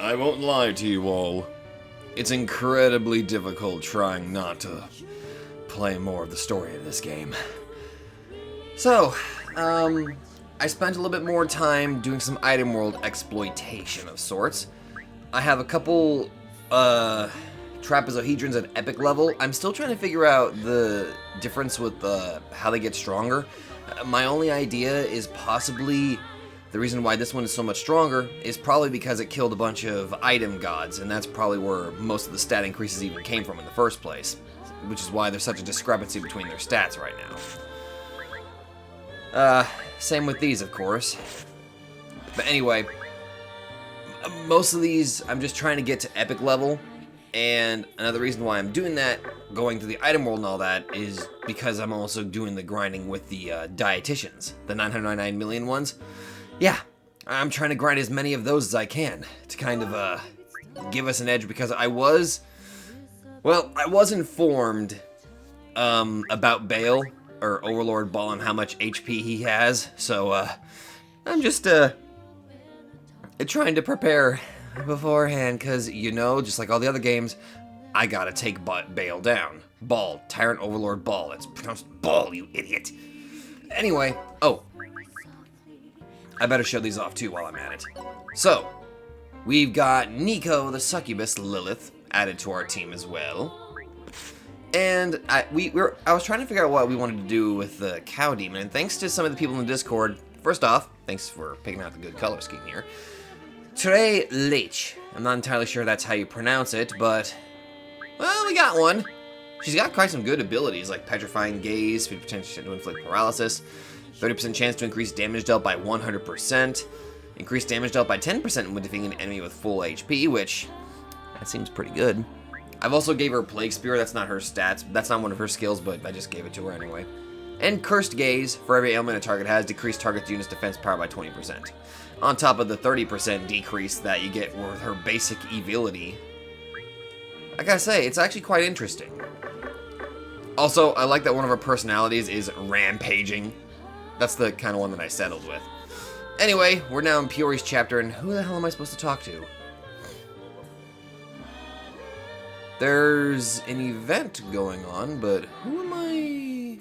I won't lie to you all. It's incredibly difficult trying not to play more of the story in this game. So, I spent a little bit more time doing some item world exploitation of sorts. I have a couple, trapezohedrons at epic level. I'm still trying to figure out the difference with how they get stronger. My only idea is possibly the reason why this one is so much stronger is probably because it killed a bunch of item gods, and that's probably where most of the stat increases even came from in the first place, which is why there's such a discrepancy between their stats right now. Same with these, of course. But anyway, most of these I'm just trying to get to epic level, and another reason why I'm doing that, going to the item world and all that, is because I'm also doing the grinding with the dietitians, the 999 million ones. Yeah, I'm trying to grind as many of those as I can to kind of give us an edge, because I was informed about Bale, or Overlord Ball, and how much HP he has, so I'm just trying to prepare beforehand, because, you know, just like all the other games, I gotta take Bale down. Ball, Tyrant Overlord Ball. It's pronounced Ball, you idiot. Anyway, I better show these off too while I'm at it. So, we've got Nico the Succubus Lilith added to our team as well. And I was trying to figure out what we wanted to do with the Cow Demon, and thanks to some of the people in the Discord, first off, thanks for picking out the good color scheme here. Tre Leitch. I'm not entirely sure that's how you pronounce it, but, well, we got one. She's got quite some good abilities, like Petrifying Gaze, 50% to inflict paralysis, 30% chance to increase damage dealt by 100%, increase damage dealt by 10% when defeating an enemy with full HP, which, that seems pretty good. I've also gave her Plague Spear. That's not her stats, that's not one of her skills, but I just gave it to her anyway. And Cursed Gaze, for every ailment a target has, decrease target unit's defense power by 20%. On top of the 30% decrease that you get with her basic evility. I gotta say, it's actually quite interesting. Also, I like that one of her personalities is rampaging. That's the kind of one that I settled with. Anyway, we're now in Piyori's chapter, and who the hell am I supposed to talk to? There's an event going on, but who am I?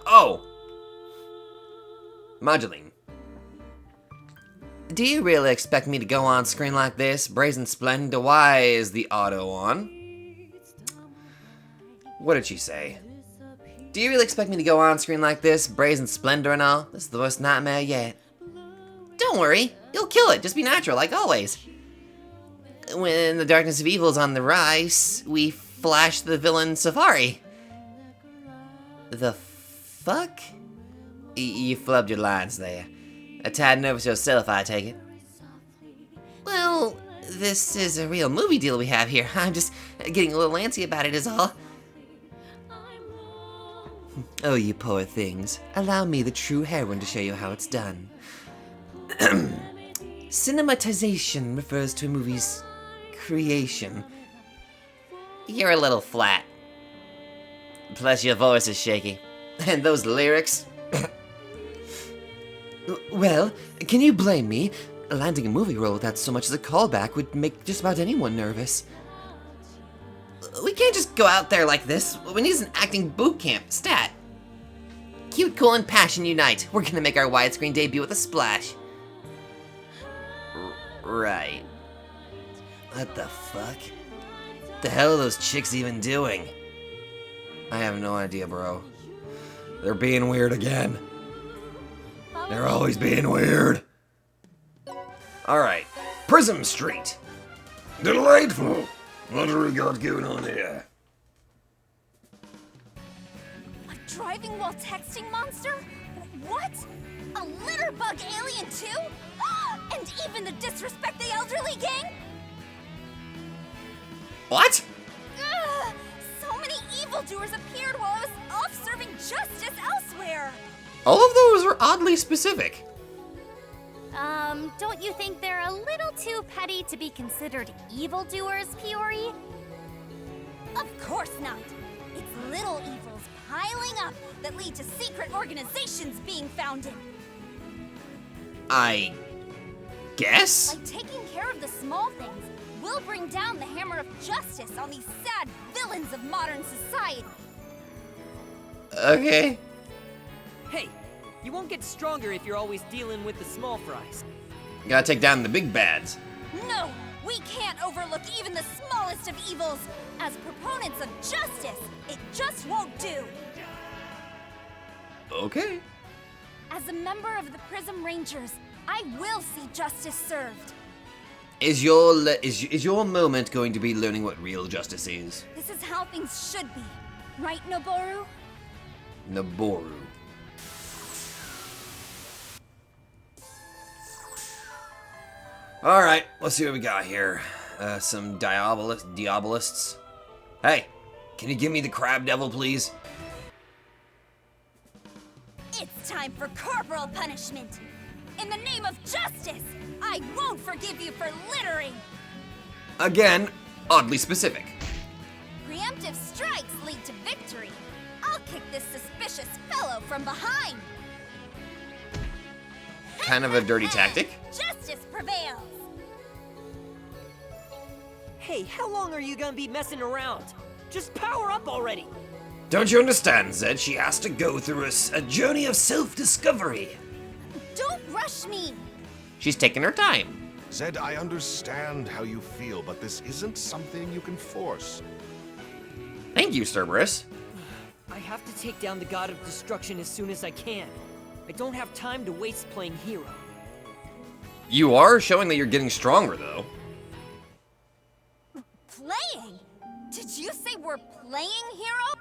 Oh! Moduline. Do you really expect me to go on screen like this? Brazen Splendor, why is the auto on? What did she say? Do you really expect me to go on screen like this? Brazen Splendor and all? This is the worst nightmare yet. Don't worry, you'll kill it. Just be natural, like always. When the darkness of evil is on the rise, we flash the villain Safari. The fuck? You flubbed your lines there. A tad nervous yourself, I take it. Well, this is a real movie deal we have here. I'm just getting a little antsy about it is all. Oh, you poor things. Allow me, the true heroine, to show you how it's done. Cinematization refers to a movie's creation. You're a little flat. Plus your voice is shaky. And those lyrics... Well, can you blame me? Landing a movie role without so much as a callback would make just about anyone nervous. We can't just go out there like this. We need an acting boot camp. Stat. Cute, cool, and passion unite. We're gonna make our widescreen debut with a splash. Right. What the fuck? The hell are those chicks even doing? I have no idea, bro. They're being weird again. They're always being weird. Alright. Prism Street. Delightful. What do we got going on here? A driving while texting monster? What? A litter bug alien too? And even the disrespect the elderly gang? What? Ugh, so many evildoers appeared while I was off serving justice elsewhere. All of those are oddly specific. Don't you think they're a little too petty to be considered evildoers, Piyori? Of course not. It's little evils piling up that lead to secret organizations being founded. I guess? By taking care of the small things, we'll bring down the hammer of justice on these sad villains of modern society. Okay. Hey, you won't get stronger if you're always dealing with the small fries. Gotta take down the big bads. No, we can't overlook even the smallest of evils. As proponents of justice, it just won't do. Okay. As a member of the Prism Rangers, I will see justice served. Is your moment going to be learning what real justice is? This is how things should be. Right, Noboru? Noboru. Alright, let's see what we got here. Some Diabolists. Hey, can you give me the Crab Devil, please? It's time for corporal punishment. In the name of justice, I won't forgive you for littering. Again, oddly specific. Preemptive strikes lead to victory. I'll kick this suspicious fellow from behind. Kind of a dirty tactic. Justice prevails. Hey, how long are you gonna be messing around? Just power up already! Don't you understand, Zed? She has to go through a journey of self-discovery. Don't rush me. She's taking her time. Zed, I understand how you feel, but this isn't something you can force. Thank you, Cerberus. I have to take down the God of Destruction as soon as I can. I don't have time to waste playing hero. You are showing that you're getting stronger, though. Playing? Did you say we're playing, hero?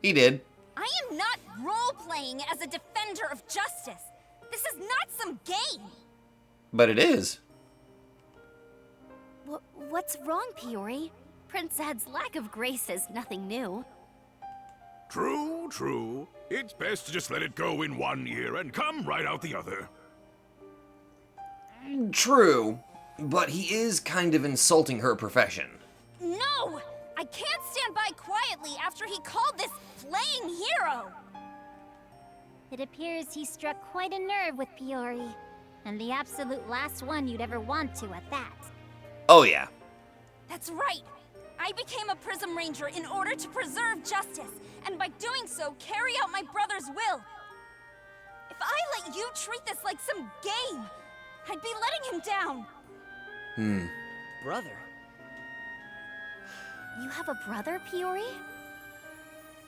He did. I am not role-playing as a defender of justice. This is not some game. But it is. What's wrong, Piyori? Prince Zed's lack of grace is nothing new. True, true. It's best to just let it go in one ear and come right out the other. True, but he is kind of insulting her profession. No! I can't stand by quietly after he called this playing hero. It appears he struck quite a nerve with Piyori, and the absolute last one you'd ever want to at that. Oh yeah. That's right. I became a Prism Ranger in order to preserve justice, and by doing so, carry out my brother's will. If I let you treat this like some game, I'd be letting him down. Brother? You have a brother, Piyori?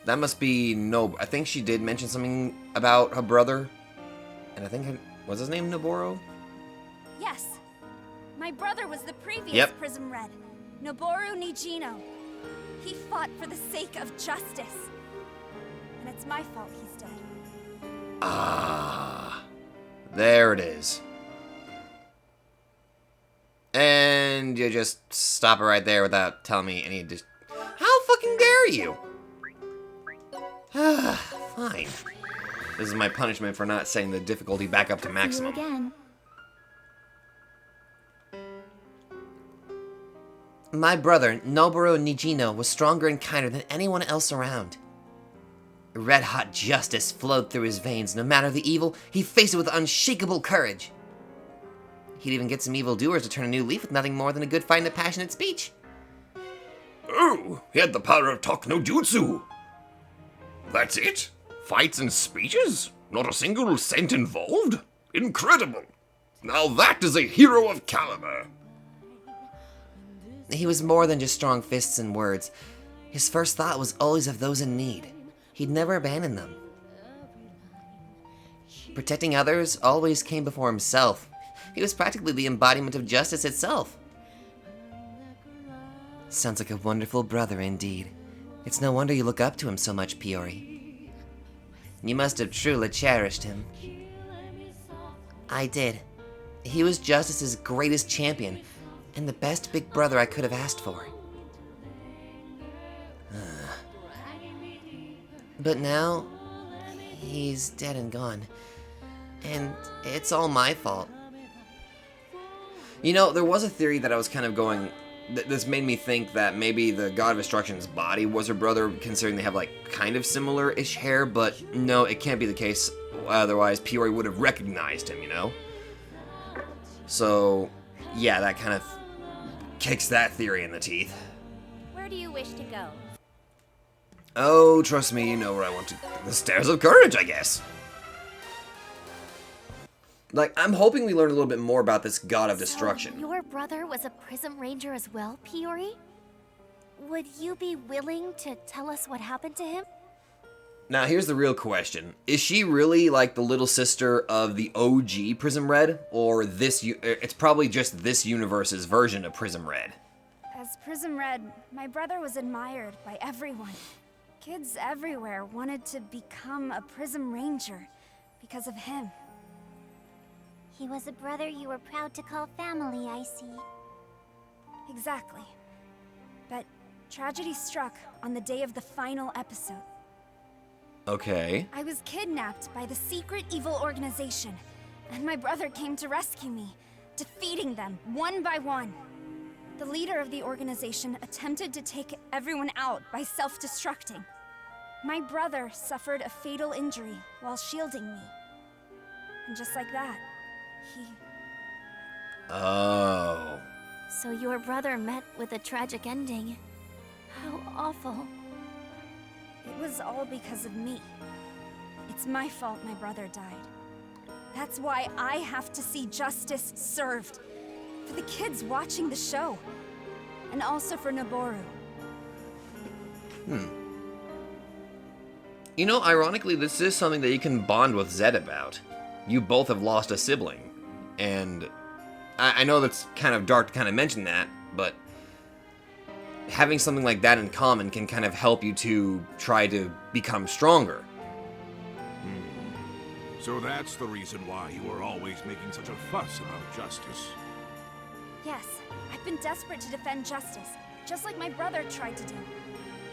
That must be I think she did mention something about her brother. And I think, was his name Noboru? Yes. My brother was the previous Yep. Prism Red, Noboru Nijino. He fought for the sake of justice. And it's my fault he's dead. Ah. There it is. And you just stop it right there without telling me any How fucking dare you? Fine. This is my punishment for not setting the difficulty back up to maximum. You again. My brother, Noboru Nijino, was stronger and kinder than anyone else around. Red-hot justice flowed through his veins. No matter the evil, he faced it with unshakable courage. He'd even get some evildoers to turn a new leaf with nothing more than a good fight and a passionate speech. Oh, he had the power of talk no jutsu. That's it? Fights and speeches? Not a single cent involved? Incredible. Now that is a hero of caliber. He was more than just strong fists and words. His first thought was always of those in need. He'd never abandon them. Protecting others always came before himself. He was practically the embodiment of justice itself. Sounds like a wonderful brother indeed. It's no wonder you look up to him so much, Piyori. You must have truly cherished him. I did. He was Justice's greatest champion, and the best big brother I could have asked for. But now, he's dead and gone. And it's all my fault. You know, there was a theory that I was kind of going... This made me think that maybe the God of Destruction's body was her brother, considering they have, like, kind of similar-ish hair, but no, it can't be the case. Otherwise, Piyori would have recognized him, you know? So, yeah, that kind of kicks that theory in the teeth. Where do you wish to go? Oh, trust me, you know where I want to. The Stairs of Courage, I guess. Like, I'm hoping we learn a little bit more about this god of destruction. So your brother was a Prism Ranger as well, Piyori? Would you be willing to tell us what happened to him? Now, here's the real question. Is she really like the little sister of the OG Prism Red? Or it's probably just this universe's version of Prism Red? As Prism Red, my brother was admired by everyone. Kids everywhere wanted to become a Prism Ranger because of him. He was a brother you were proud to call family, I see. Exactly. But tragedy struck on the day of the final episode. Okay. I was kidnapped by the secret evil organization, and my brother came to rescue me, defeating them one by one. The leader of the organization attempted to take everyone out by self-destructing. My brother suffered a fatal injury while shielding me. And just like that, he... Oh. So your brother met with a tragic ending. How awful. It was all because of me. It's my fault my brother died. That's why I have to see justice served. For the kids watching the show. And also for Noboru. You know, ironically, this is something that you can bond with Zed about. You both have lost a sibling. And I know that's kind of dark to kind of mention that, but having something like that in common can kind of help you to try to become stronger. So that's the reason why you were always making such a fuss about justice. Yes, I've been desperate to defend justice, just like my brother tried to do.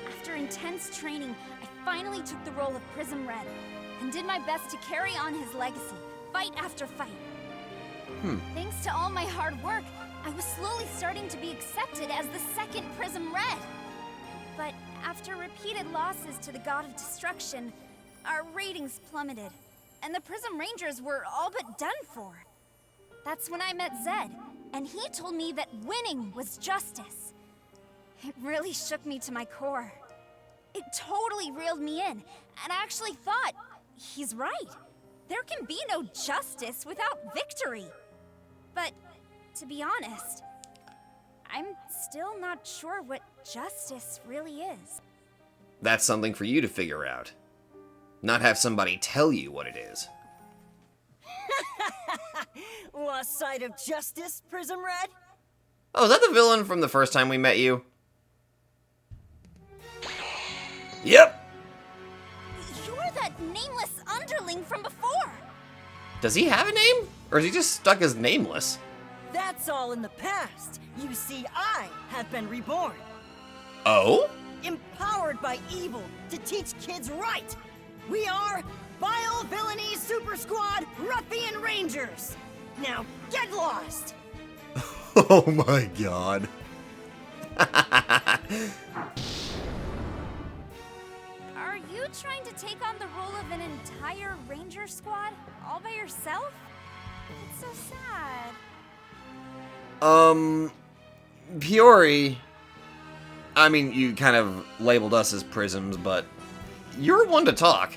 After intense training, I finally took the role of Prism Red, and did my best to carry on his legacy, fight after fight. Thanks to all my hard work, I was slowly starting to be accepted as the second Prism Red. But after repeated losses to the God of Destruction, our ratings plummeted, and the Prism Rangers were all but done for. That's when I met Zed, and he told me that winning was justice. It really shook me to my core. It totally reeled me in, and I actually thought, he's right. There can be no justice without victory. But, to be honest, I'm still not sure what justice really is. That's something for you to figure out. Not have somebody tell you what it is. Lost sight of justice, Prism Red? Oh, is that the villain from the first time we met you? Yep! You're that nameless underling from before! Does he have a name? Or is he just stuck as nameless? That's all in the past. You see, I have been reborn. Oh? Empowered by evil to teach kids right. We are Vile Villainy Super Squad Ruffian Rangers. Now get lost. Oh my god. Are you trying to take on the role of an entire ranger squad all by yourself? It's so sad. Piyori, I mean, you kind of labeled us as prisms, but you're one to talk.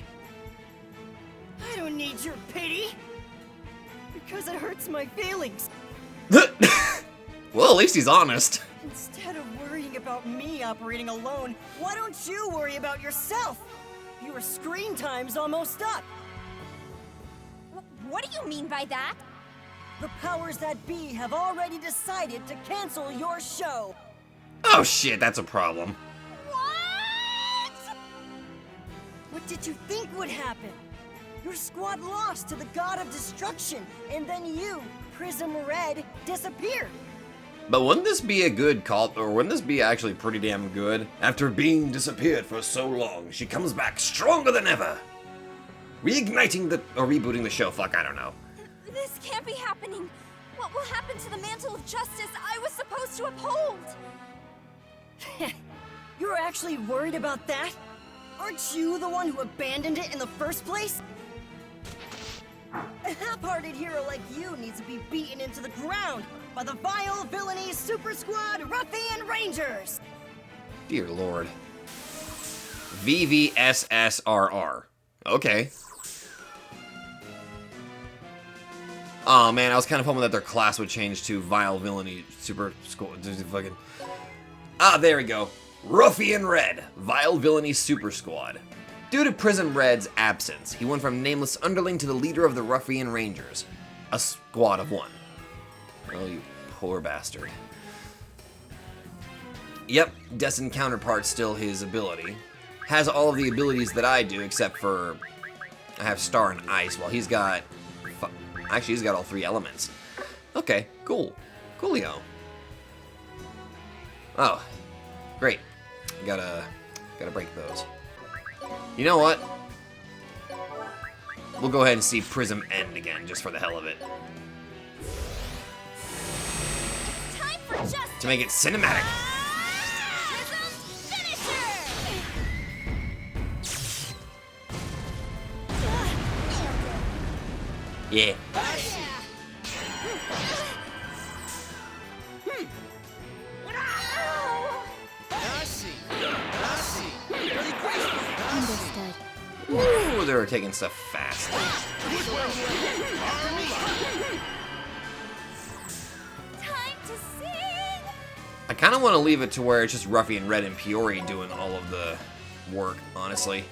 I don't need your pity. Because it hurts my feelings. Well, at least he's honest. Instead of worrying about me operating alone, why don't you worry about yourself? Your screen time's almost up. What do you mean by that? The powers that be have already decided to cancel your show. Oh shit, that's a problem. What? What did you think would happen? Your squad lost to the God of Destruction, and then you, Prism Red, disappeared. But wouldn't this be a good call, or wouldn't this be actually pretty damn good? After being disappeared for so long, she comes back stronger than ever. Reigniting or rebooting the show, fuck, I don't know. This can't be happening. What will happen to the mantle of justice I was supposed to uphold? You're actually worried about that? Aren't you the one who abandoned it in the first place? half-hearted hero like you needs to be beaten into the ground by the vile villainy Super Squad Ruffian Rangers! Dear Lord. VVSSRR. Okay. Oh man, I was kind of hoping that their class would change to Vile Villainy Super Squad. Fucking. Ah, there we go. Ruffian Red, Vile Villainy Super Squad. Due to Prism Red's absence, he went from nameless underling to the leader of the Ruffian Rangers. A squad of one. Oh, you poor bastard. Yep, destined counterpart still his ability. Has all of the abilities that I do, except for I have Star and Ice, while he's got... Actually, he's got all 3 elements. Okay, cool. Coolio. Oh, great. Gotta break those. You know what? We'll go ahead and see Prism end again, just for the hell of it. Time for justice. To make it cinematic. Prism's finisher. Yeah. Understood. Ooh, they were taking stuff fast. Time to sing. I kind of want to leave it to where it's just Ruffian Red and Piyori doing all of the work, honestly.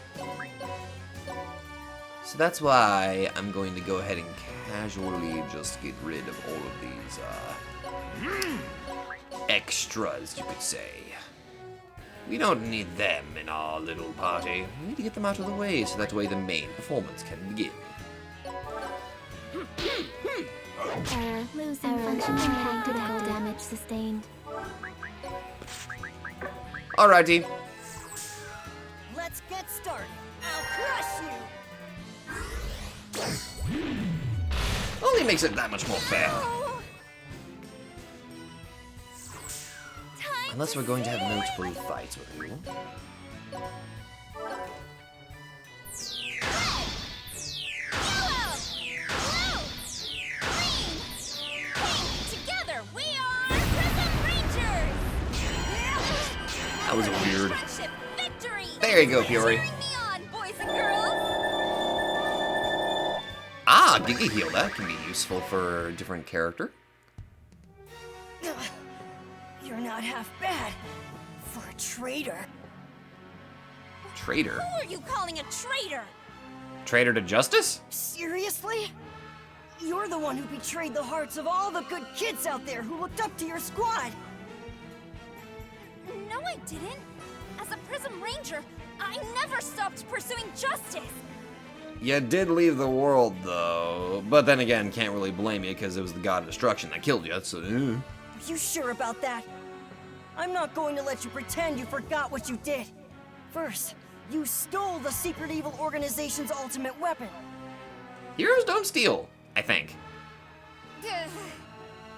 So that's why I'm going to go ahead and casually just get rid of all of these, extras, you could say. We don't need them in our little party. We need to get them out of the way so that way the main performance can begin. Error. Losing function impact critical damage sustained. Alrighty. Let's get started. I'll crush you! Only makes it that much more fair. Unless we're going to have multiple fights with you. Together we are Prism Rangers. That was weird. Friendship victory. There you go, Piyori. Cheering me on, boys and girls. Ah, Giga Heal. That can be useful for a different character. You're not half bad for a traitor. Traitor. Who are you calling a traitor? Traitor to justice? Seriously? You're the one who betrayed the hearts of all the good kids out there who looked up to your squad. No, I didn't. As a Prism Ranger, I never stopped pursuing justice. You did leave the world, though. But then again, can't really blame you because it was the God of Destruction that killed you, so... Are you sure about that? I'm not going to let you pretend you forgot what you did. First, you stole the secret evil organization's ultimate weapon. Heroes don't steal, I think.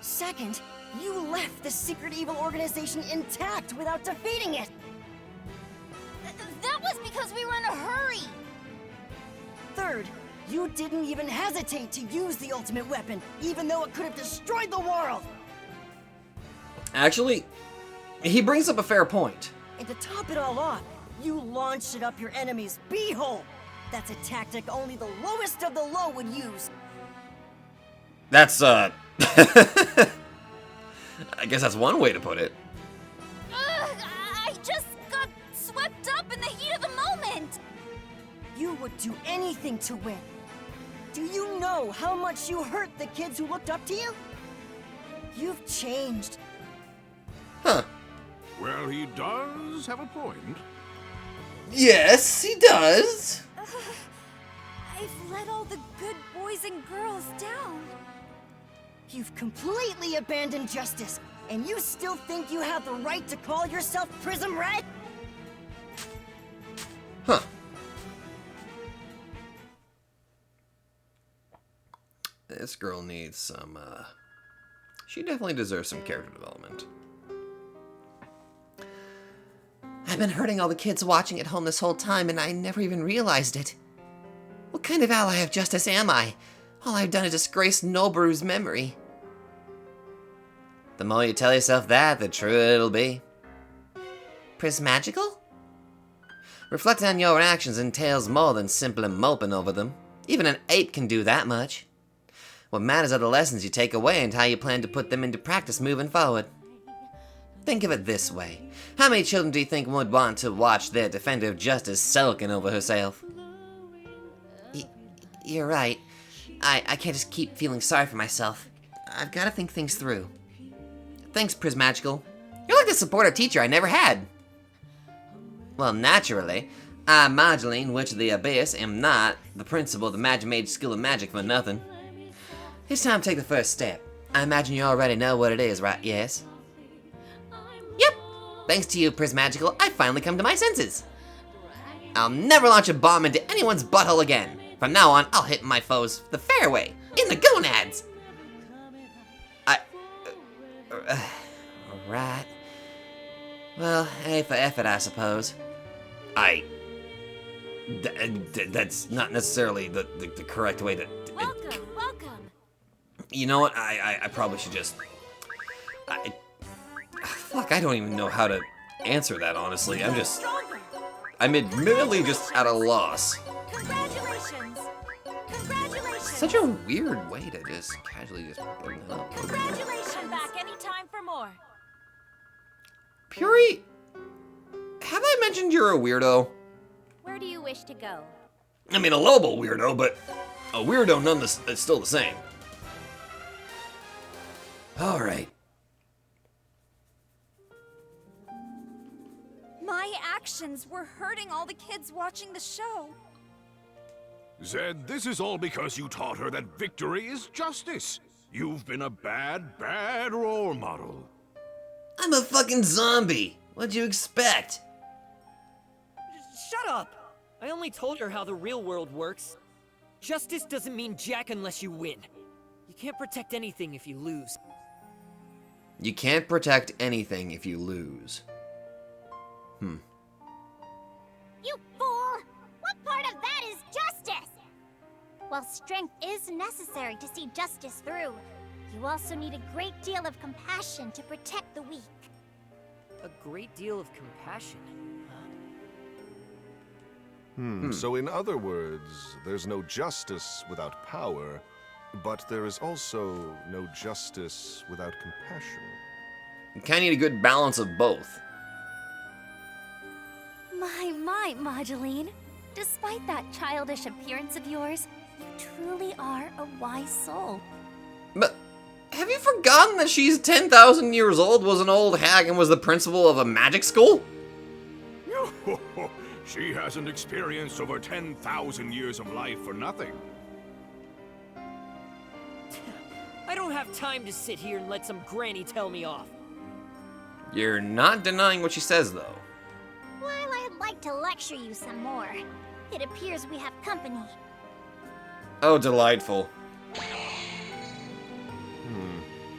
Second, you left the secret evil organization intact without defeating it. That was because we were in a hurry. Third, you didn't even hesitate to use the ultimate weapon, even though it could have destroyed the world. Actually, he brings up a fair point. And to top it all off, you launched it up your enemy's beehole. That's a tactic only the lowest of the low would use. That's, I guess that's one way to put it. I just got swept up in the heat of the moment. You would do anything to win. Do you know how much you hurt the kids who looked up to you? You've changed. Huh. Well, he does have a point. Yes, he does. I've let all the good boys and girls down. You've completely abandoned justice, and you still think you have the right to call yourself Prism Red? Huh. This girl needs some, she definitely deserves some character development. I've been hurting all the kids watching at home this whole time, and I never even realized it. What kind of ally of justice am I? All I've done is disgrace Noboru's memory. The more you tell yourself that, the truer it'll be. Prismagical? Reflecting on your actions entails more than simply moping over them. Even an ape can do that much. What matters are the lessons you take away and how you plan to put them into practice moving forward. Think of it this way. How many children do you think would want to watch their defender of justice sulking over herself? You're right. I can't just keep feeling sorry for myself. I've got to think things through. Thanks, Prismagical. You're like the supportive teacher I never had. Well, naturally, I, Marjoline, Witch of the Abyss, am not the principal of the Mage School of Magic for nothing. It's time to take the first step. I imagine you already know what it is, right? Yes? Yep! Thanks to you, Prismagical, I finally come to my senses. I'll never launch a bomb into anyone's butthole again. From now on, I'll hit my foes the fair way, in the gonads. Right. Well, A for effort, I suppose. That's not necessarily the correct way to... Welcome. You know what? I probably should just... Fuck, I don't even know how to answer that, honestly. I'm admittedly just at a loss. Congratulations. Such a weird way to just casually just bring it up. Congratulations. Come back anytime for more. Piyori, have I mentioned you're a weirdo? Where do you wish to go? I mean, a Lobo weirdo, but a weirdo nonetheless, it's still the same. Alright. My actions were hurting all the kids watching the show. Zed, this is all because you taught her that victory is justice. You've been a bad, bad role model. I'm a fucking zombie. What'd you expect? Shut up! I only told her how the real world works. Justice doesn't mean jack unless you win. You can't protect anything if you lose. You can't protect anything if you lose. You fool! What part of that is justice? While strength is necessary to see justice through, you also need a great deal of compassion to protect the weak. A great deal of compassion. So in other words, there's no justice without power, but there is also no justice without compassion. You kinda need a good balance of both. My, Marjoline. Despite that childish appearance of yours, you truly are a wise soul. But have you forgotten that she's 10,000 years old, was an old hag, and was the principal of a magic school? She hasn't experienced over 10,000 years of life for nothing. I don't have time to sit here and let some granny tell me off. You're not denying what she says, though. Well, I'd like to lecture you some more. It appears we have company. Oh, delightful.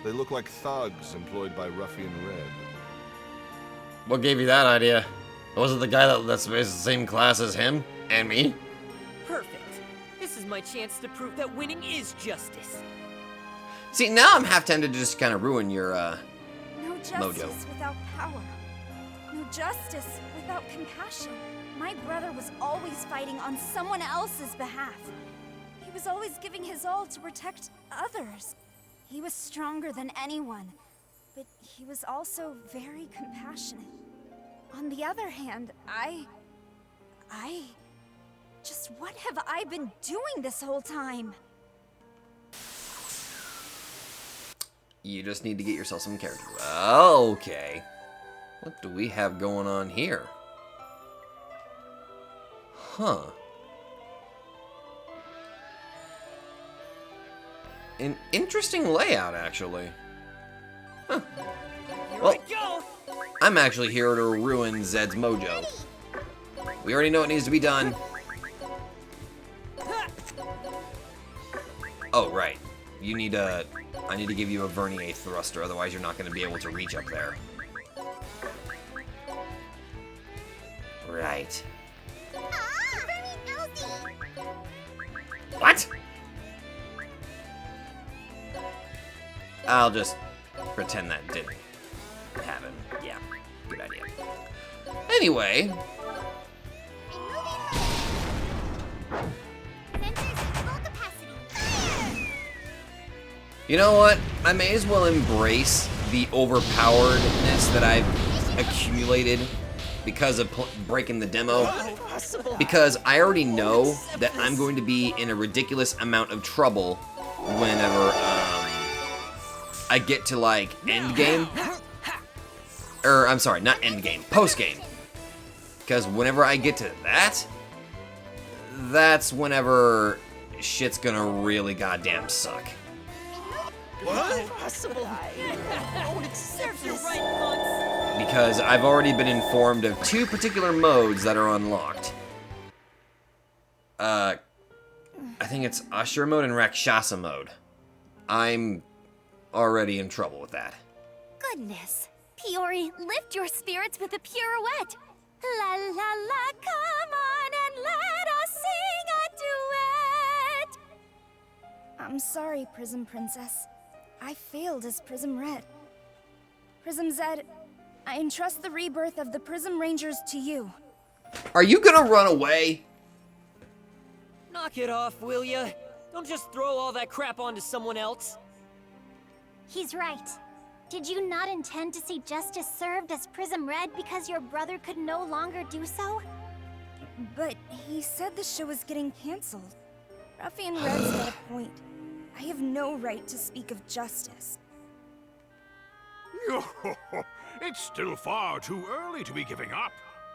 They look like thugs employed by Ruffian Red. What gave you that idea? Was it the guy that's the same class as him? And me? Perfect. This is my chance to prove that winning is justice. See, now I'm half tempted to just kind of ruin your, No justice without power. No justice without compassion. My brother was always fighting on someone else's behalf. He was always giving his all to protect others. He was stronger than anyone, but he was also very compassionate. On the other hand, just what have I been doing this whole time? You just need to get yourself some character. Okay. What do we have going on here? Huh. An interesting layout, actually. Huh. Here Well, we go! I'm actually here to ruin Zed's mojo. We already know what needs to be done. Oh, right. You need a... I need to give you a vernier thruster, otherwise you're not going to be able to reach up there. Right. Ah, What? I'll just pretend that didn't happen. Yeah, good idea. Anyway. You know what? I may as well embrace the overpoweredness that I've accumulated because of breaking the demo. Because I already know that I'm going to be in a ridiculous amount of trouble whenever I get to like end game. Or I'm sorry, not end game, post game. Because whenever I get to that, that's whenever shit's gonna really goddamn suck. What? Impossible. I won't accept this. Because I've already been informed of 2 particular modes that are unlocked. I think it's Ashura mode and Rakshasa mode. I'm already in trouble with that. Goodness. Piyori, lift your spirits with a pirouette. La la la, come on and let us sing a duet. I'm sorry, Prism Princess. I failed as Prism Red. Prism Zed, I entrust the rebirth of the Prism Rangers to you. Are you gonna run away? Knock it off, will ya? Don't just throw all that crap onto someone else. He's right. Did you not intend to see justice served as Prism Red because your brother could no longer do so? But he said the show was getting canceled. Ruffian Red's got a point. I have no right to speak of justice. It's still far too early to be giving up.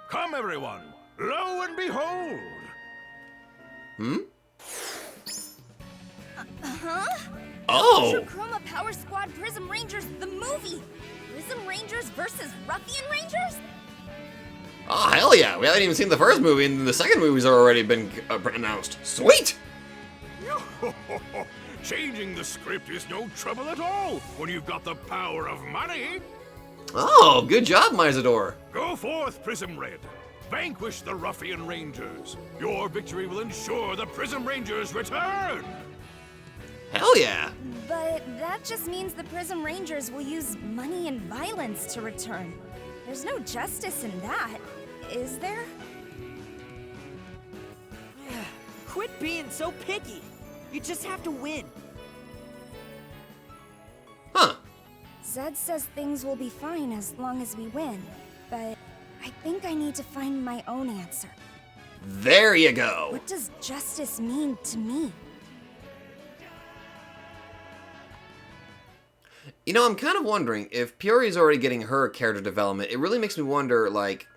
Come, everyone. Lo and behold. Oh! Chroma Power Squad Prism Rangers, the movie! Prism Rangers versus Ruffian Rangers? Oh, hell yeah. We haven't even seen the first movie, and the second movie's already been announced. Sweet! Changing the script is no trouble at all when you've got the power of money. Oh, good job, Myzador. Go forth, Prism Red. Vanquish the Ruffian Rangers. Your victory will ensure the Prism Rangers return. Hell yeah. But that just means the Prism Rangers will use money and violence to return. There's no justice in that, is there? Quit being so picky. You just have to win. Huh. Zed says things will be fine as long as we win, but I think I need to find my own answer. There you go. What does justice mean to me? You know, I'm kind of wondering if Piyori is already getting her character development. It really makes me wonder, like,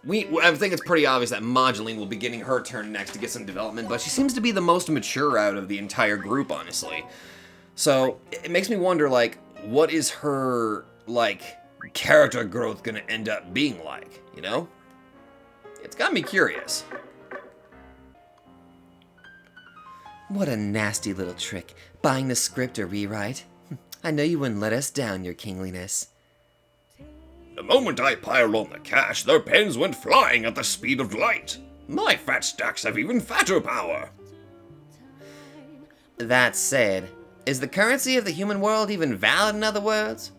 I think it's pretty obvious that Moduline will be getting her turn next to get some development, but she seems to be the most mature out of the entire group, honestly. So it makes me wonder, like, what is her, like, character growth gonna end up being like, you know? It's got me curious. What a nasty little trick, buying the script a rewrite. I know you wouldn't let us down, your kingliness. The moment I piled on the cash, their pens went flying at the speed of light. My fat stacks have even fatter power. That said, is the currency of the human world even valid, in other words?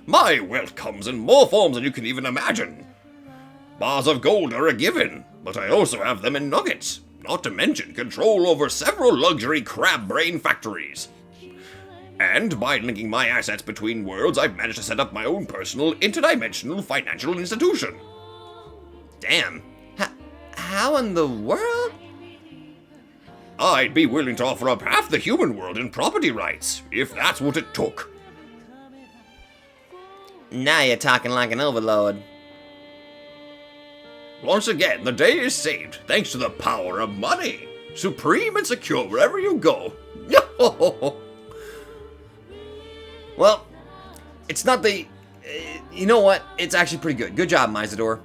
My wealth comes in more forms than you can even imagine. Bars of gold are a given, but I also have them in nuggets, not to mention control over several luxury crab brain factories. And by linking my assets between worlds, I've managed to set up my own personal interdimensional financial institution. Damn. How in the world? I'd be willing to offer up half the human world in property rights, if that's what it took. Now you're talking like an overlord. Once again, the day is saved, thanks to the power of money. Supreme and secure wherever you go. Well, it's not the... you know what? It's actually pretty good. Good job, Myzador.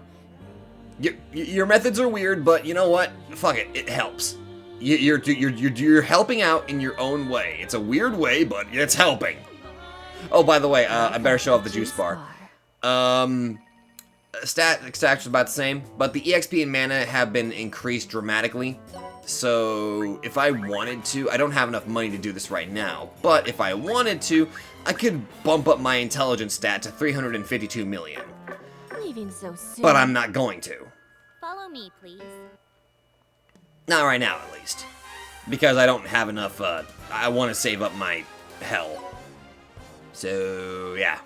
Your methods are weird, but you know what? Fuck it. It helps. You're helping out in your own way. It's a weird way, but it's helping. Oh, by the way, I better show off the juice bar. Stats are about the same, but the EXP and mana have been increased dramatically. So if I wanted to, I don't have enough money to do this right now, but if I wanted to, I could bump up my intelligence stat to 352 million. Leaving so soon. But I'm not going to. Follow me, please. Not right now, at least. Because I don't have enough, I want to save up my hell. So, yeah.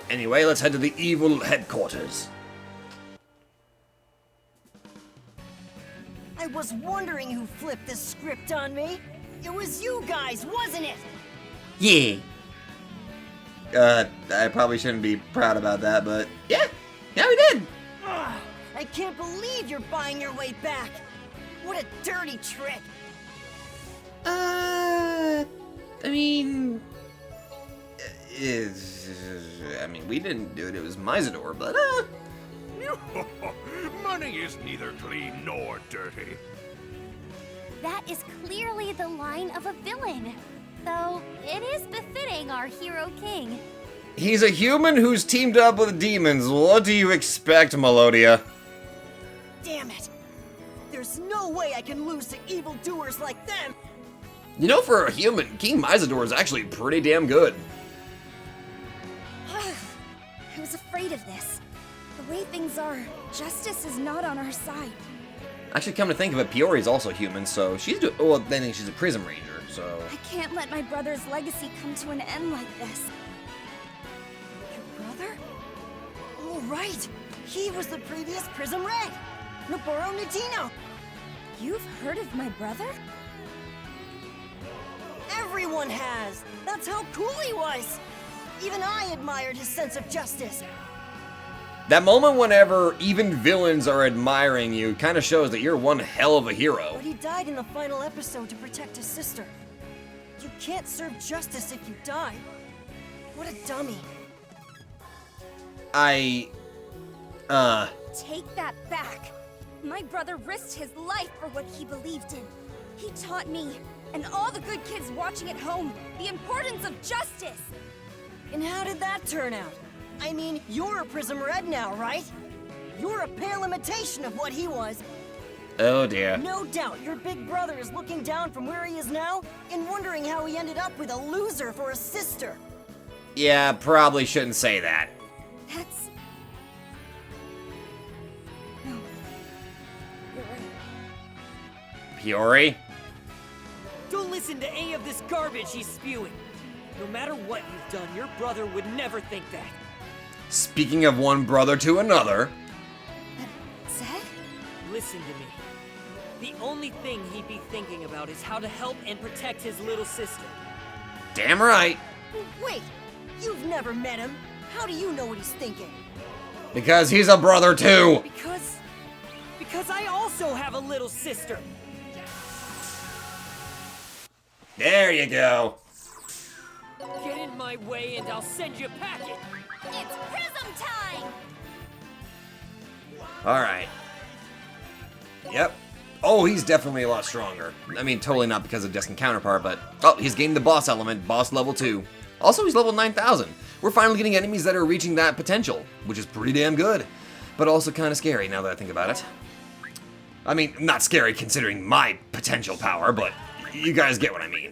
Anyway, let's head to the evil headquarters. I was wondering who flipped this script on me. It was you guys, wasn't it? Yeah. I probably shouldn't be proud about that, but yeah, we did. Ugh, I can't believe you're buying your way back. What a dirty trick. I mean, we didn't do it. It was Mizador, but Money is neither clean nor dirty. That is clearly the line of a villain. Though it is befitting our hero king. he's a human who's teamed up with demons. What do you expect, Melodia? Damn it. There's no way I can lose to evildoers like them. You know, for a human, King Mizador is actually pretty damn good. I was afraid of this. The way things are, justice is not on our side. Actually, come to think of it, Piyori is also human, so she's well, then she's a Prism Ranger, so... I can't let my brother's legacy come to an end like this. Your brother? Oh, right. He was the previous Prism Red. Noboru Nadino. You've heard of my brother? Everyone has. That's how cool he was. Even I admired his sense of justice. That moment whenever even villains are admiring you kind of shows that you're one hell of a hero. But he died in the final episode to protect his sister. You can't serve justice if you die. What a dummy. Take that back. My brother risked his life for what he believed in. He taught me, and all the good kids watching at home, the importance of justice. And how did that turn out? I mean, you're a Prism Red now, right? You're a pale imitation of what he was. Oh dear. No doubt your big brother is looking down from where he is now and wondering how he ended up with a loser for a sister. Yeah, probably shouldn't say that. That's... No. You're right. Piyori? Don't listen to any of this garbage he's spewing. No matter what you've done, your brother would never think that. Speaking of one brother to another... Zed? Listen to me. The only thing he'd be thinking about is how to help and protect his little sister. Damn right. Wait, you've never met him. How do you know what he's thinking? Because he's a brother too. Because I also have a little sister. There you go. Get in my way and I'll send you a packet. It's Prism time! Alright. Yep. Oh, he's definitely a lot stronger. I mean, totally not because of distant counterpart, but... Oh, he's gained the boss element, boss level 2. Also, he's level 9,000. We're finally getting enemies that are reaching that potential, which is pretty damn good. But also kind of scary now that I think about it. I mean, not scary considering my potential power, but you guys get what I mean.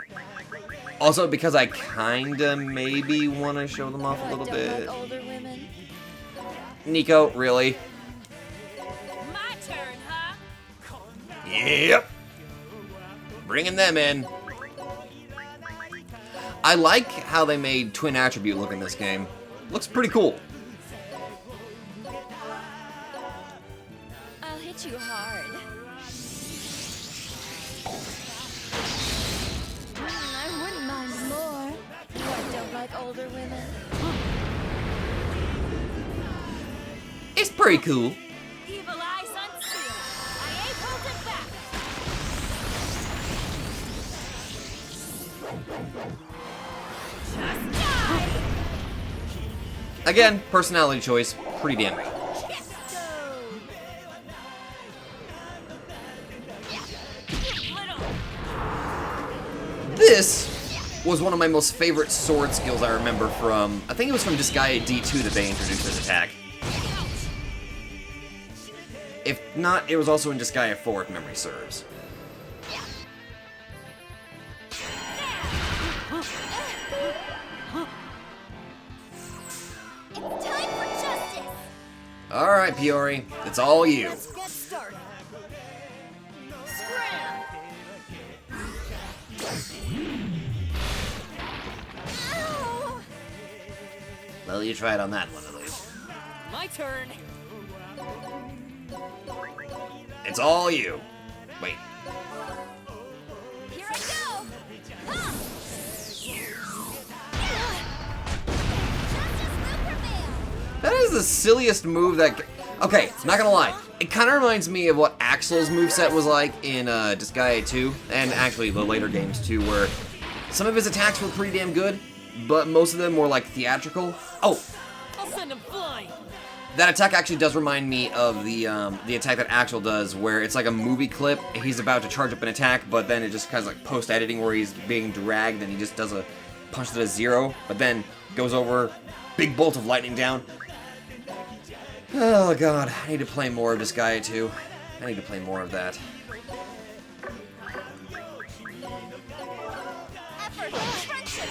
Also, because I kinda maybe want to show them off a little bit. Like older women. Nico, really? My turn, huh? Yep. Bringing them in. I like how they made twin attribute look in this game. Looks pretty cool. I'll hit you hard. I wouldn't mind more. What, don't like older women? It's pretty cool. Evil eyes unsealed. I ain't holding back. Just die! Again, personality choice, pretty damn good. This was one of my most favorite sword skills I remember from, I think it was from Disgaea D2 that they introduced this attack. If not, it was also in Disgaea 4 if memory serves. Alright, Piyori, it's all you. Let's get started. Scram! Ow! Well, you tried on that one at least. My turn. It's all you. Wait. Here I go! Ha! Justice will prevail! That is the silliest move that... Okay, not gonna lie. It kind of reminds me of what Axel's moveset was like in Disgaea 2, and actually the later games too, where some of his attacks were pretty damn good, but most of them were like theatrical. Oh, I'll send him flying. that attack actually does remind me of the attack that Axel does, where it's like a movie clip. He's about to charge up an attack, but then it just kind of like post-editing where he's being dragged and he just does a punch that is 0, but then goes over, big bolt of lightning down. Oh god, I need to play more of Disgaea 2. I need to play more of that. Effort, friendship,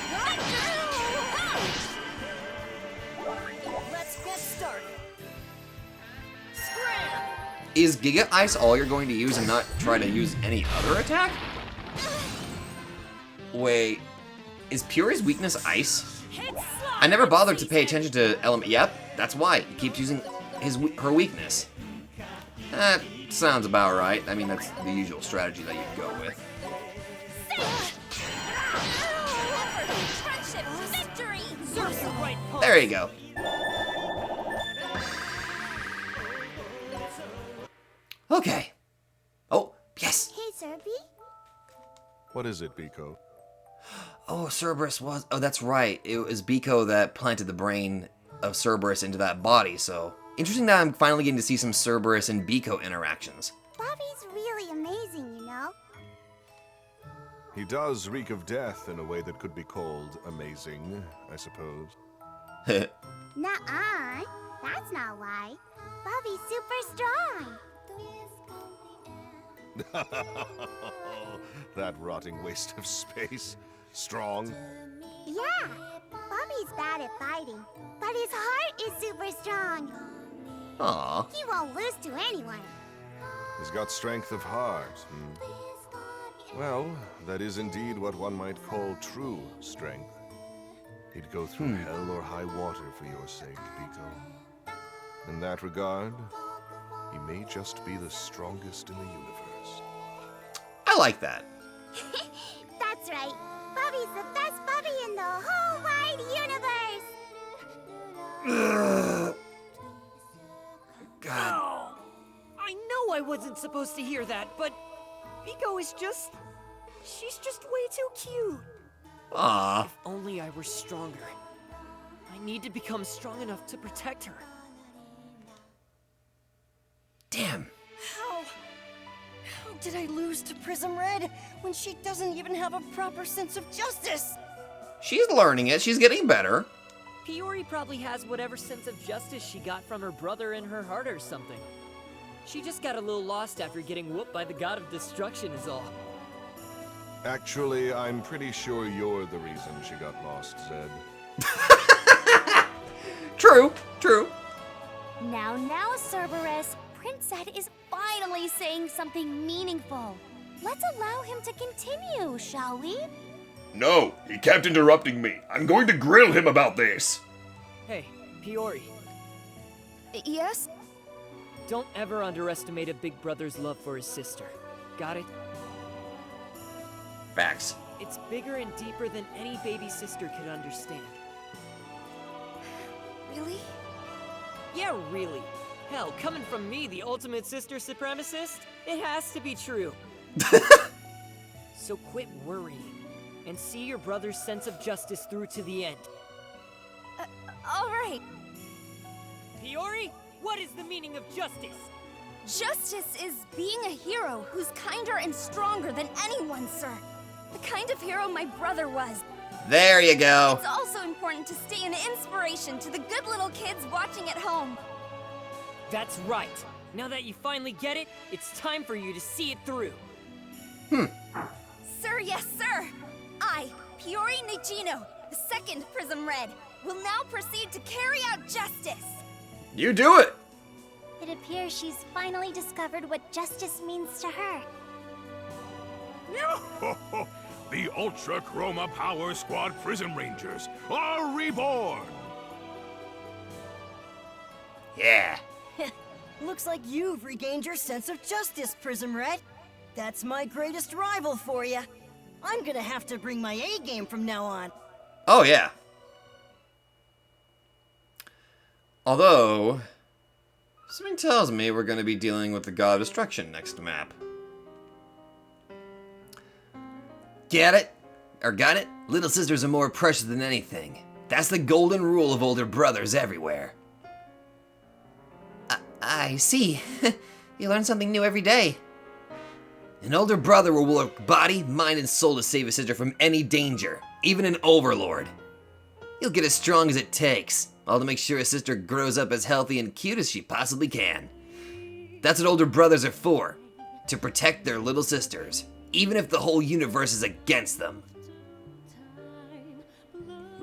Let's get started. Scram! Is Giga Ice all you're going to use and not try to use any other attack? Wait, is Piyori's weakness ice? I never bothered to pay attention to element. Yep, that's why he keeps using her weakness. That sounds about right. I mean, that's the usual strategy that you'd go with. friendship, victory! Serves the right pose. There you go. Okay. Oh, yes. Hey, Zerby. What is it, Biko? Oh, Cerberus was... Oh, that's right. It was Biko that planted the brain of Cerberus into that body, so... Interesting that I'm finally getting to see some Cerberus and Biko interactions. Bobby's really amazing, you know? He does reek of death in a way that could be called amazing, I suppose. Nuh-uh. That's not why. Bobby's super strong. That rotting waste of space. Strong. Yeah, Bobby's bad at fighting, but his heart is super strong. Aww. He won't lose to anyone. He's got strength of heart. Well, that is indeed what one might call true strength. He'd go through hell or high water for your sake, Biko. In that regard, he may just be the strongest in the universe. I like that. That's right. Bobby's the best Bobby in the whole wide universe. God. Oh, I know I wasn't supposed to hear that, but Biko is just... She's just way too cute. Aww. If only I were stronger. I need to become strong enough to protect her. Damn. How did I lose to Prism Red when she doesn't even have a proper sense of justice? She's learning it. She's getting better. Piyori probably has whatever sense of justice she got from her brother in her heart or something. She just got a little lost after getting whooped by the god of destruction is all. Actually, I'm pretty sure you're the reason she got lost, Zed. True, true. Now, Cerberus, Prince Zed is finally saying something meaningful. Let's allow him to continue, shall we? No, he kept interrupting me. I'm going to grill him about this. Hey, Piyori, Yes? don't ever underestimate a big brother's love for his sister. Got it? Facts. It's bigger and deeper than any baby sister could understand. Really? Yeah, really. Hell, coming from me, the ultimate sister supremacist, it has to be true. So quit worrying, and see your brother's sense of justice through to the end. All right. Piyori, what is the meaning of justice? Justice is being a hero who's kinder and stronger than anyone, sir. The kind of hero my brother was. There you go. It's also important to stay an inspiration to the good little kids watching at home. That's right. Now that you finally get it, it's time for you to see it through. Sir, yes, sir. I, Piyori Nijino, the second Prism Red, will now proceed to carry out justice. You do it. It appears she's finally discovered what justice means to her. The Ultra Chroma Power Squad Prism Rangers are reborn! Yeah. Looks like you've regained your sense of justice, Prism Red. That's my greatest rival for you. I'm gonna have to bring my A game from now on. Oh, yeah. Although, something tells me we're going to be dealing with the God of Destruction next map. Get it? Or got it? Little sisters are more precious than anything. That's the golden rule of older brothers everywhere. I see. You learn something new every day. An older brother will work body, mind, and soul to save a sister from any danger, even an overlord. He'll get as strong as it takes, all to make sure his sister grows up as healthy and cute as she possibly can. That's what older brothers are for, to protect their little sisters, even if the whole universe is against them.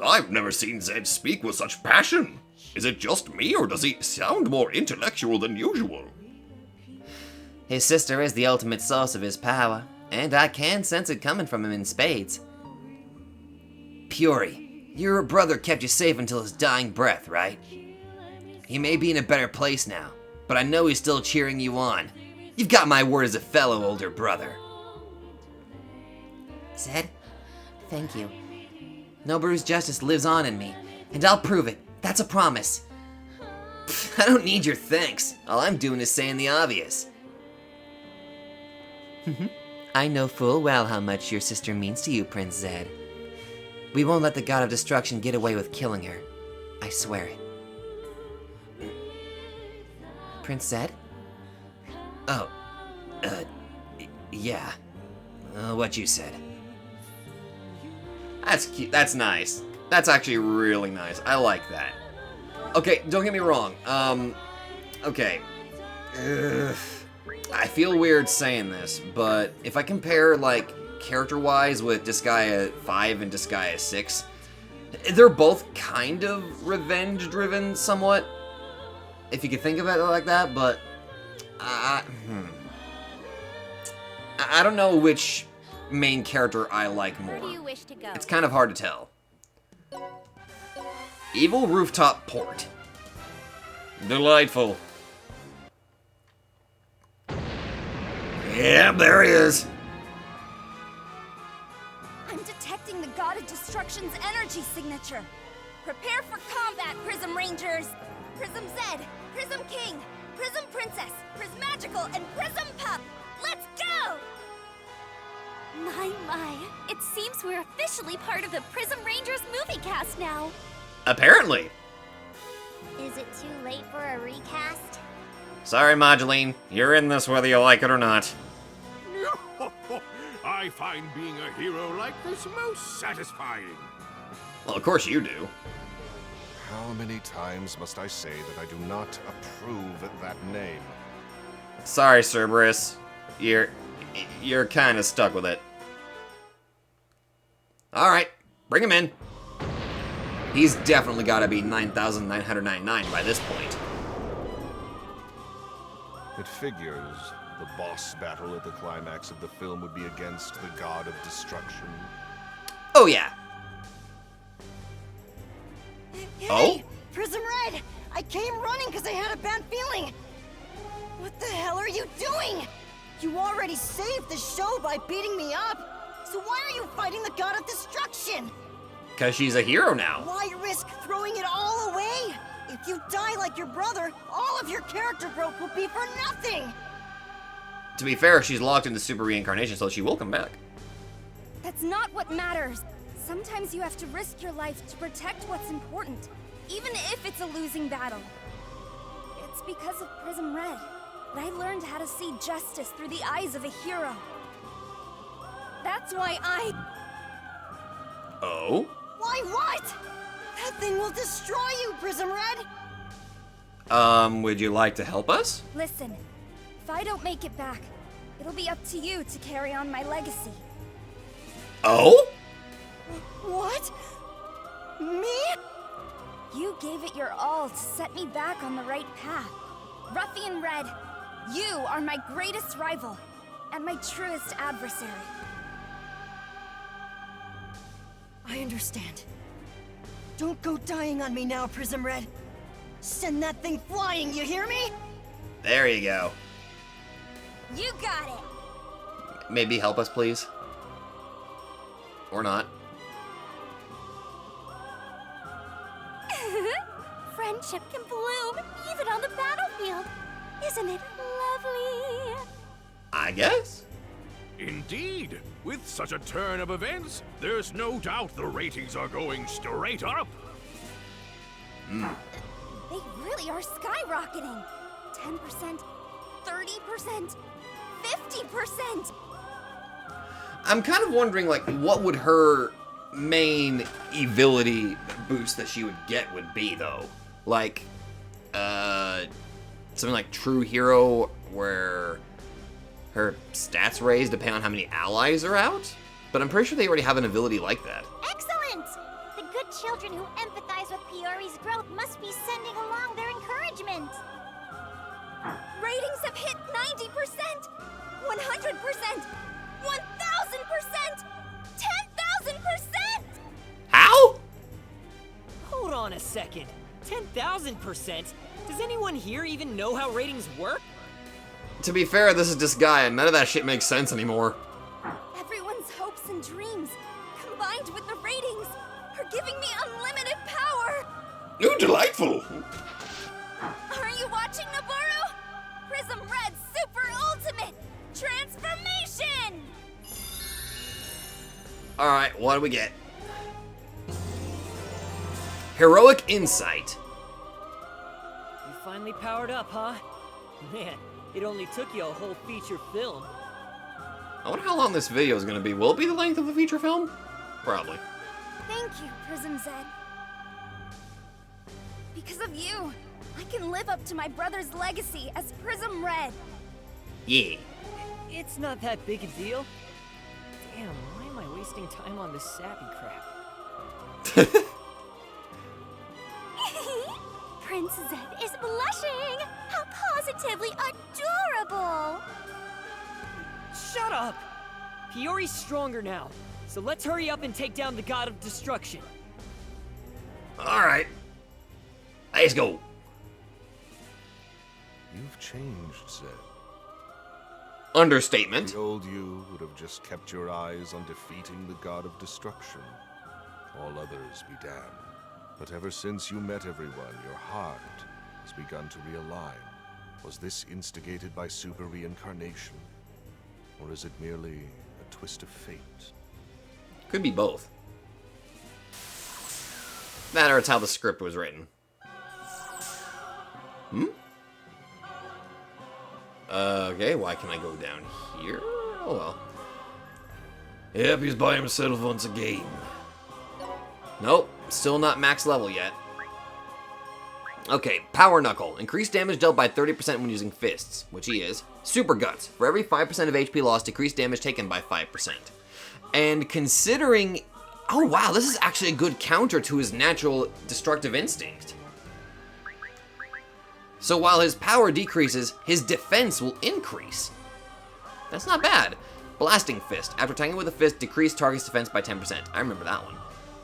I've never seen Zed speak with such passion. Is it just me, or does he sound more intellectual than usual? His sister is the ultimate source of his power, and I can sense it coming from him in spades. Piyori, your brother kept you safe until his dying breath, right? He may be in a better place now, but I know he's still cheering you on. You've got my word as a fellow older brother. Zed, thank you. Noboru's justice lives on in me, and I'll prove it. That's a promise. I don't need your thanks. All I'm doing is saying the obvious. I know full well how much your sister means to you, Prince Zed. We won't let the God of Destruction get away with killing her. I swear it. Prince Zed? Oh, yeah. What you said. That's cute. That's nice. That's actually really nice. I like that. Okay, don't get me wrong. Okay. I feel weird saying this, but if I compare, like, character-wise with Disgaea 5 and Disgaea 6, they're both kind of revenge-driven somewhat, if you could think of it like that, but I don't know which main character I like more. Where do you wish to go? It's kind of hard to tell. Evil Rooftop Port. Delightful. Yeah, there he is. I'm detecting the God of Destruction's energy signature. Prepare for combat, Prism Rangers! Prism Zed, Prism King, Prism Princess, Prismagical, and Prism Pup! Let's go! My. It seems we're officially part of the Prism Rangers movie cast now. Apparently. Is it too late for a recast? Sorry, Moduline. You're in this whether you like it or not. I find being a hero like this most satisfying. Well, of course you do. How many times must I say that I do not approve that name? Sorry, Cerberus. You're kind of stuck with it. Alright, bring him in. He's definitely got to be 9,999 by this point. It figures the boss battle at the climax of the film would be against the God of Destruction. Oh, yeah. Hey, Oh? Prism Red! I came running because I had a bad feeling! What the hell are you doing? You already saved the show by beating me up! So why are you fighting the God of Destruction? Because she's a hero now. Why risk throwing it all away? If you die like your brother, all of your character growth will be for nothing! To be fair, she's locked into super reincarnation, so she will come back. That's not what matters. Sometimes you have to risk your life to protect what's important, even if it's a losing battle. It's because of Prism Red that I learned how to see justice through the eyes of a hero. That's why I... Oh? Why what? That thing will destroy you, Prism Red! Would you like to help us? Listen, if I don't make it back, it'll be up to you to carry on my legacy. Oh? What? Me? You gave it your all to set me back on the right path. Ruffian Red, you are my greatest rival and my truest adversary. I understand. Don't go dying on me now, Prism Red. Send that thing flying, you hear me? There you go. You got it! Maybe help us, please? Or not. Friendship can bloom even on the battlefield. Isn't it lovely? I guess. Indeed. With such a turn of events, there's no doubt the ratings are going straight up. They really are skyrocketing. 10%, 30%, 50%. I'm kind of wondering, like, what would her main ability boost that she would get would be, though. Like, something like True Hero, where her stats raise depending on how many allies are out? But I'm pretty sure they already have an ability like that. Excellent! The good children who empathize with Piyori's growth must be sending along their encouragement. Ratings have hit 90%, 100%, 1,000%, 10,000%! How? Hold on a second. 10,000%? Does anyone here even know how ratings work? To be fair, this is Disgaea. None of that shit makes sense anymore. Everyone's hopes and dreams, combined with the ratings, are giving me unlimited power! Oh, delightful! Are you watching, Naboru? Prism Red Super Ultimate Transformation! Alright, what do we get? Heroic Insight. You finally powered up, huh? Man, it only took you a whole feature film. I wonder how long this video is going to be. Will it be the length of the feature film? Probably. Thank you, Prism Zed. Because of you, I can live up to my brother's legacy as Prism Red. Yeah. It's not that big a deal. Damn, why am I wasting time on this sappy crap? Prince Zed is blushing! How positively adorable! Shut up! Piyori's stronger now, so let's hurry up and take down the God of Destruction. Alright. Let's go. You've changed, Zed. Understatement. The old you would have just kept your eyes on defeating the God of Destruction. All others be damned. But ever since you met everyone, your heart has begun to realign. Was this instigated by super reincarnation? Or is it merely a twist of fate? Could be both. Matter it's how the script was written. Okay, why can I go down here? Oh well. Yep, he's by himself once again. Nope, still not max level yet. Okay, Power Knuckle. Increased damage dealt by 30% when using fists, which he is. Super Guts. For every 5% of HP lost, decreased damage taken by 5%. And considering... Oh wow, this is actually a good counter to his natural destructive instinct. So while his power decreases, his defense will increase. That's not bad. Blasting Fist. After attacking with a fist, decrease target's defense by 10%. I remember that one.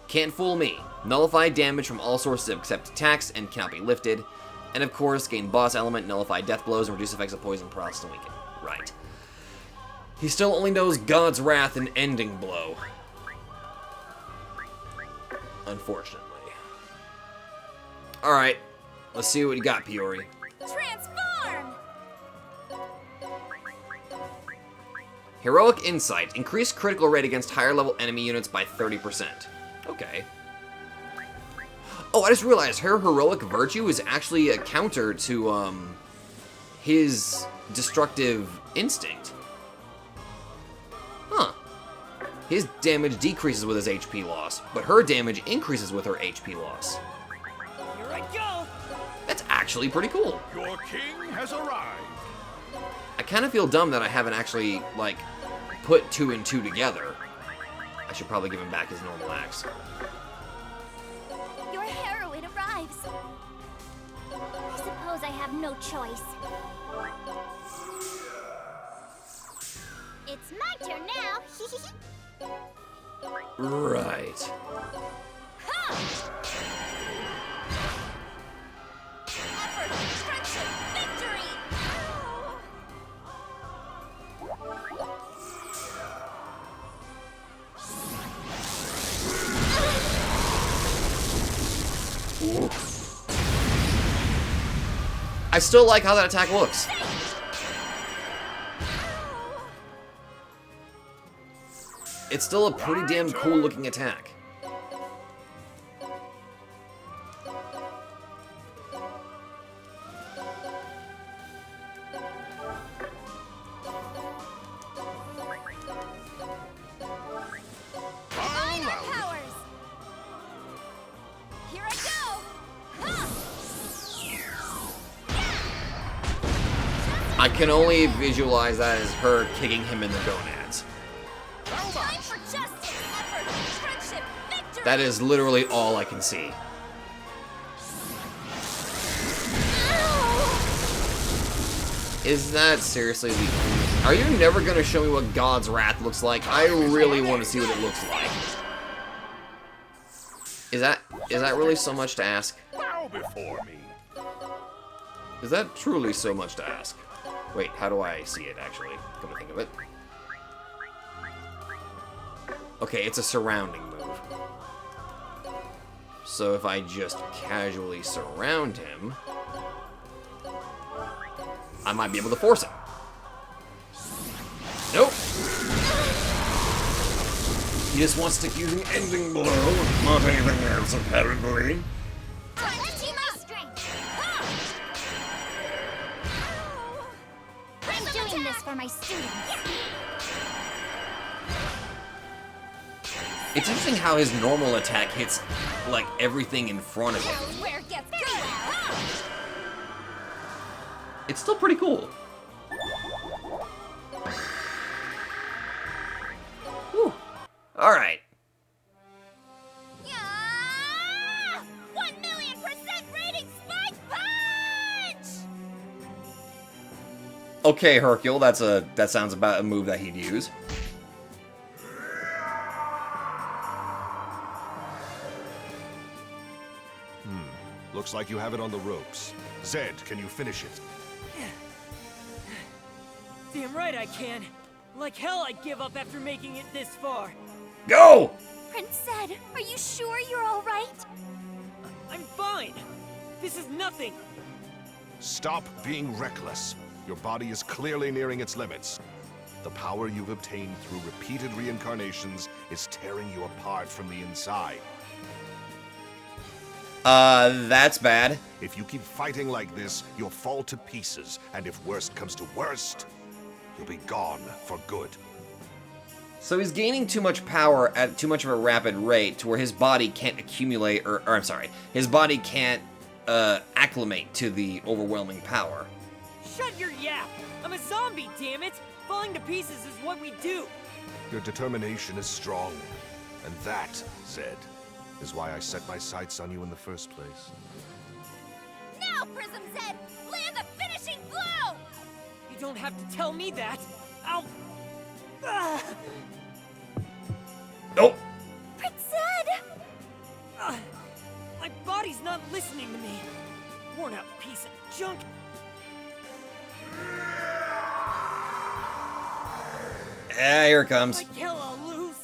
Can't fool me. Nullify damage from all sources except attacks and cannot be lifted. And of course, gain boss element, nullify death blows, and reduce effects of poison, paralysis, and weaken. Right. He still only knows God's Wrath and Ending Blow. Unfortunately. Alright, let's see what you got, Piyori. Transform! Heroic Insight. Increased critical rate against higher level enemy units by 30%. Okay. Oh, I just realized her heroic virtue is actually a counter to, his destructive instinct. Huh. His damage decreases with his HP loss, but her damage increases with her HP loss. Here I go! That's actually pretty cool. Your king has arrived. I kind of feel dumb that I haven't actually, like, put 2 and 2 together. I should probably give him back his normal axe. Your heroine arrives. I suppose I have have no choice. It's my turn now. Right. Effort, friendship, victory! I still like how that attack looks. It's still a pretty damn cool looking attack. Combine our powers! Here I go! I can only visualize that as her kicking him in the gonads. Time for justice, effort, friendship, victory! That is literally all I can see. Is that seriously the... Are you never gonna show me what God's Wrath looks like? I really want to see what it looks like. Is that really so much to ask? Bow before me. Is that truly so much to ask? Wait, how do I see it actually? Come to think of it. Okay, it's a surrounding move. So if I just casually surround him, I might be able to force him. Nope. He just wants to use an ending blow, not anything else, apparently. Time to see my strength. I'm doing this for my students. It's interesting how his normal attack hits, like, everything in front of him. Here's where it gets good! It's still pretty cool. Whew. Alright. Yeah! 1,000,000% rating spike punch! Okay, Hercule, that sounds about a move that he'd use. Looks like you have it on the ropes. Zed, can you finish it? Damn right I can. Like hell I'd give up after making it this far. Go! Prince Zed, are you sure you're all right? I'm fine. This is nothing. Stop being reckless. Your body is clearly nearing its limits. The power you've obtained through repeated reincarnations is tearing you apart from the inside. That's bad. If you keep fighting like this, you'll fall to pieces, and if worst comes to worst, you'll be gone for good. So he's gaining too much power at too much of a rapid rate to where his body can't accumulate, or I'm sorry, his body can't, acclimate to the overwhelming power. Shut your yap! I'm a zombie, damn it! Falling to pieces is what we do! Your determination is strong, and that, Zed, is why I set my sights on you in the first place. Now, Prism Zed, land the finishing blow! You don't have to tell me that! Ow! Ah! Nope. Prince Zed! My body's not listening to me! Worn out piece of junk! Yeah, here it comes. Like hell I'll lose!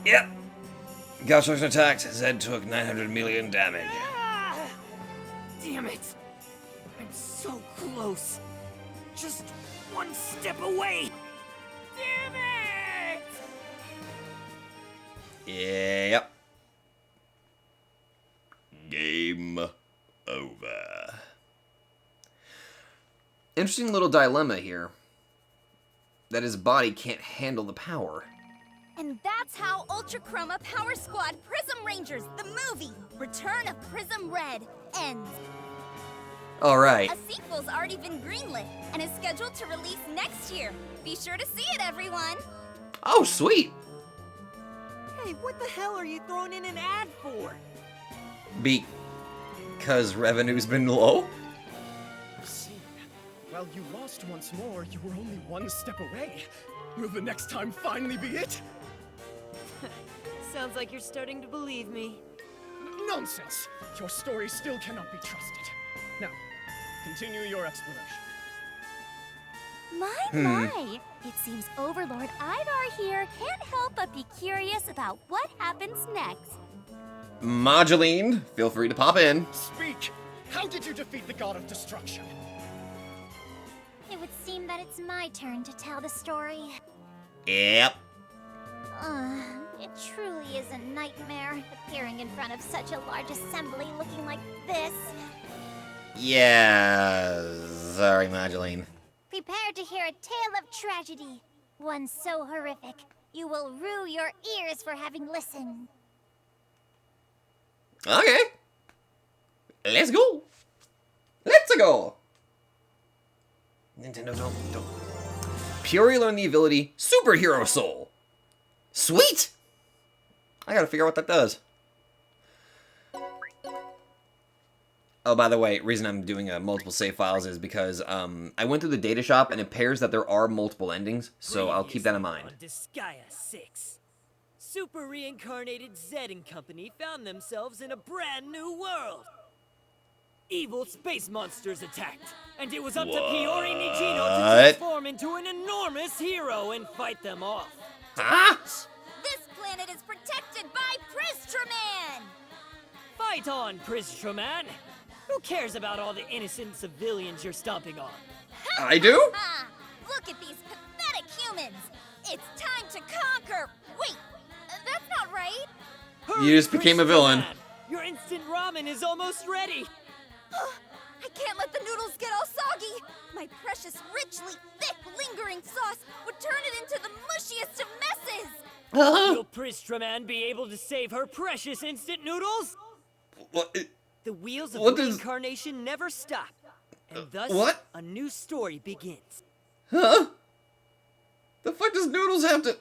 Yep. Gaucho was attacked. Zed took 900 million damage. Ah! Damn it! I'm so close! Just one step away! Damn it! Yep. Game over. Interesting little dilemma here. That his body can't handle the power. And that's how Ultra Chroma Power Squad Prism Rangers, the movie, Return of Prism Red, ends. Alright. A sequel's already been greenlit and is scheduled to release next year. Be sure to see it, everyone! Oh, sweet. Hey, what the hell are you throwing in an ad for? Because revenue's been low? I see. While you lost once more, you were only one step away. Will the next time finally be it? Sounds like you're starting to believe me. Nonsense! Your story still cannot be trusted. Now, continue your explanation. My! It seems Overlord Idar here can't help but be curious about what happens next. Moduline, feel free to pop in. Speak! How did you defeat the God of Destruction? It would seem that it's my turn to tell the story. Yep. It truly is a nightmare, appearing in front of such a large assembly looking like this. Yeah, sorry, Moduline. Prepare to hear a tale of tragedy. One so horrific, you will rue your ears for having listened. Okay. Let's go. Let's go. Nintendo, don't. Piyori learned the ability Superhero Soul. Sweet! I gotta figure out what that does. Oh, by the way, reason I'm doing multiple save files is because I went through the data shop and it appears that there are multiple endings, so I'll keep that in mind. On Disgaea 6, super reincarnated Zed and Company found themselves in a brand new world. Evil space monsters attacked, and it was up to Piyori Nijino to transform into an enormous hero and fight them off. Huh? This planet is protected by Pristraman! Fight on, Pristraman! Who cares about all the innocent civilians you're stomping on? I do? Ah, look at these pathetic humans! It's time to conquer! Wait, that's not right! Hurry, You just became a villain. Pristraman! Your instant ramen is almost ready! I can't let the noodles get all soggy! My precious, richly thick, lingering sauce would turn it into the mushiest of messes! Will Pristraman be able to save her precious instant noodles? What? The wheels of What does- reincarnation never stop, and thus what? a new story begins. Huh? The fuck does Noodles have to...